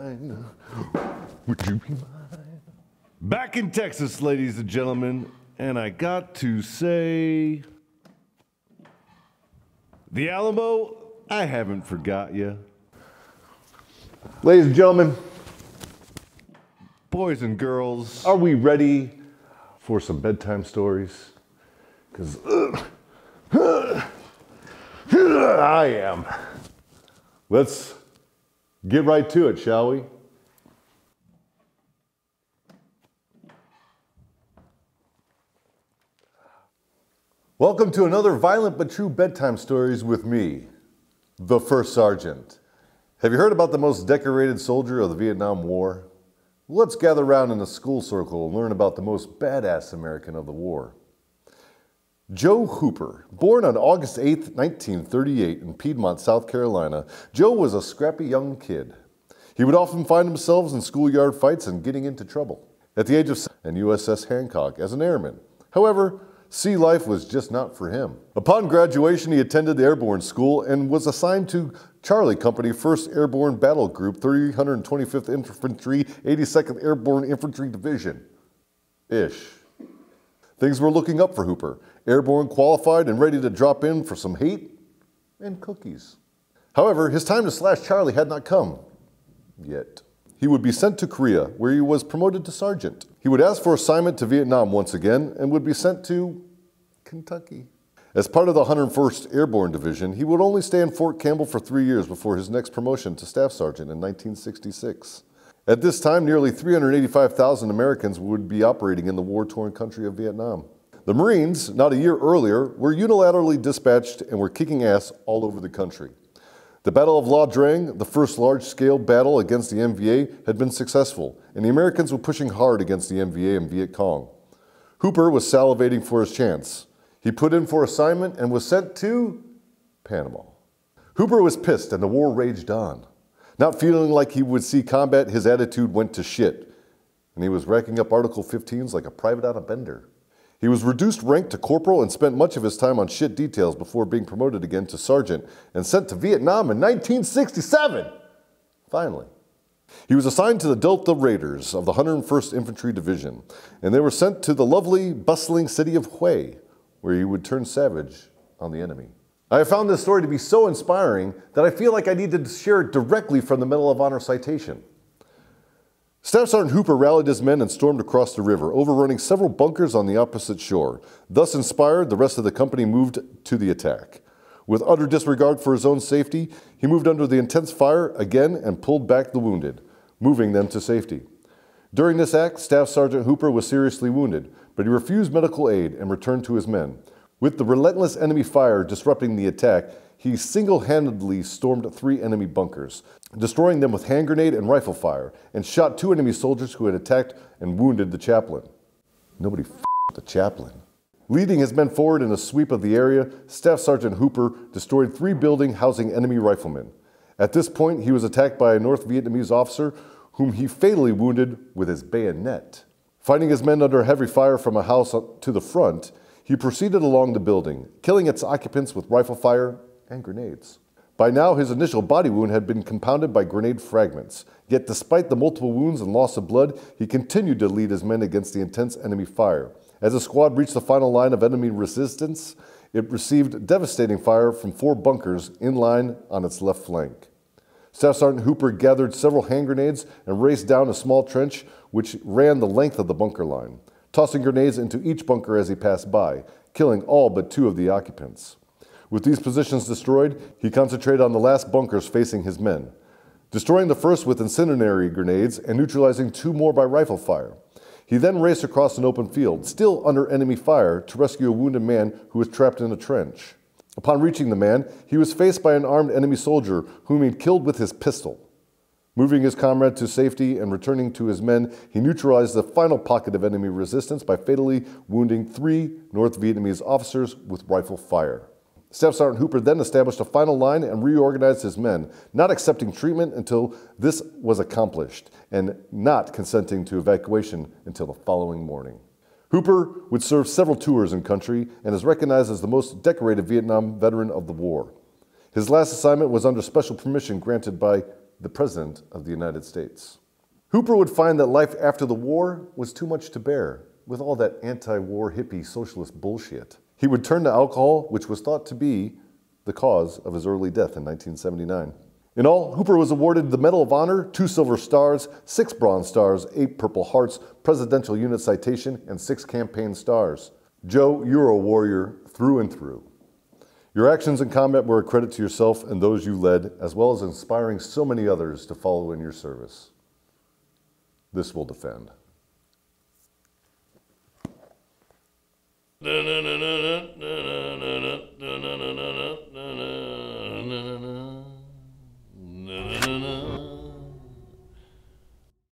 mine? Would you be mine? Back in Texas, ladies and gentlemen, and I got to say, the Alamo, I haven't forgot you. Ladies and gentlemen, boys and girls, are we ready for some bedtime stories? Because I am. Let's get right to it, shall we? Welcome to another violent but true bedtime stories with me, the First Sergeant. Have you heard about the most decorated soldier of the Vietnam War? Let's gather around in a school circle and learn about the most badass American of the war. Joe Hooper. Born on August 8, 1938 in Piedmont, South Carolina, Joe was a scrappy young kid. He would often find himself in schoolyard fights and getting into trouble. At the age of 7, and USS Hancock as an airman. However, sea life was just not for him. Upon graduation, he attended the airborne school and was assigned to Charlie Company, 1st Airborne Battle Group, 325th Infantry, 82nd Airborne Infantry Division. Things were looking up for Hooper, airborne qualified and ready to drop in for some hate and cookies. However, his time to slash Charlie had not come yet. He would be sent to Korea, where he was promoted to sergeant. He would ask for assignment to Vietnam once again and would be sent to Kentucky. As part of the 101st Airborne Division, he would only stay in Fort Campbell for 3 years before his next promotion to Staff Sergeant in 1966. At this time, nearly 385,000 Americans would be operating in the war-torn country of Vietnam. The Marines, not a year earlier, were unilaterally dispatched and were kicking ass all over the country. The Battle of La Drang, the first large-scale battle against the NVA, had been successful, and the Americans were pushing hard against the NVA and Viet Cong. Hooper was salivating for his chance. He put in for assignment and was sent to Panama. Hooper was pissed and the war raged on. Not feeling like he would see combat, his attitude went to shit, and he was racking up Article 15s like a private on a bender. He was reduced rank to corporal and spent much of his time on shit details before being promoted again to sergeant and sent to Vietnam in 1967. Finally. He was assigned to the Delta Raiders of the 101st Infantry Division, and they were sent to the lovely, bustling city of Hue, where he would turn savage on the enemy. I have found this story to be so inspiring that I feel like I need to share it directly from the Medal of Honor citation. Staff Sergeant Hooper rallied his men and stormed across the river, overrunning several bunkers on the opposite shore. Thus inspired, the rest of the company moved to the attack. With utter disregard for his own safety, he moved under the intense fire again and pulled back the wounded, moving them to safety. During this act, Staff Sergeant Hooper was seriously wounded, but he refused medical aid and returned to his men. With the relentless enemy fire disrupting the attack, he single-handedly stormed 3 enemy bunkers, destroying them with hand grenade and rifle fire, and shot 2 enemy soldiers who had attacked and wounded the chaplain. Nobody f***ed the chaplain. Leading his men forward in a sweep of the area, Staff Sergeant Hooper destroyed 3 buildings housing enemy riflemen. At this point, he was attacked by a North Vietnamese officer whom he fatally wounded with his bayonet. Finding his men under heavy fire from a house to the front, he proceeded along the building, killing its occupants with rifle fire and grenades. By now, his initial body wound had been compounded by grenade fragments. Yet despite the multiple wounds and loss of blood, he continued to lead his men against the intense enemy fire. As the squad reached the final line of enemy resistance, it received devastating fire from 4 bunkers in line on its left flank. Staff Sergeant Hooper gathered several hand grenades and raced down a small trench which ran the length of the bunker line, tossing grenades into each bunker as he passed by, killing all but 2 of the occupants. With these positions destroyed, he concentrated on the last bunkers facing his men, destroying the first with incendiary grenades and neutralizing 2 more by rifle fire. He then raced across an open field, still under enemy fire, to rescue a wounded man who was trapped in a trench. Upon reaching the man, he was faced by an armed enemy soldier whom he killed with his pistol. Moving his comrade to safety and returning to his men, he neutralized the final pocket of enemy resistance by fatally wounding 3 North Vietnamese officers with rifle fire. Staff Sergeant Hooper then established a final line and reorganized his men, not accepting treatment until this was accomplished, and not consenting to evacuation until the following morning. Hooper would serve several tours in country and is recognized as the most decorated Vietnam veteran of the war. His last assignment was under special permission granted by the President of the United States. Hooper would find that life after the war was too much to bear, with all that anti-war hippie socialist bullshit. He would turn to alcohol, which was thought to be the cause of his early death in 1979. In all, Hooper was awarded the Medal of Honor, 2 Silver Stars, 6 Bronze Stars, 8 Purple Hearts, Presidential Unit Citation, and 6 Campaign Stars. Joe, you're a warrior through and through. Your actions in combat were a credit to yourself and those you led, as well as inspiring so many others to follow in your service. This will defend.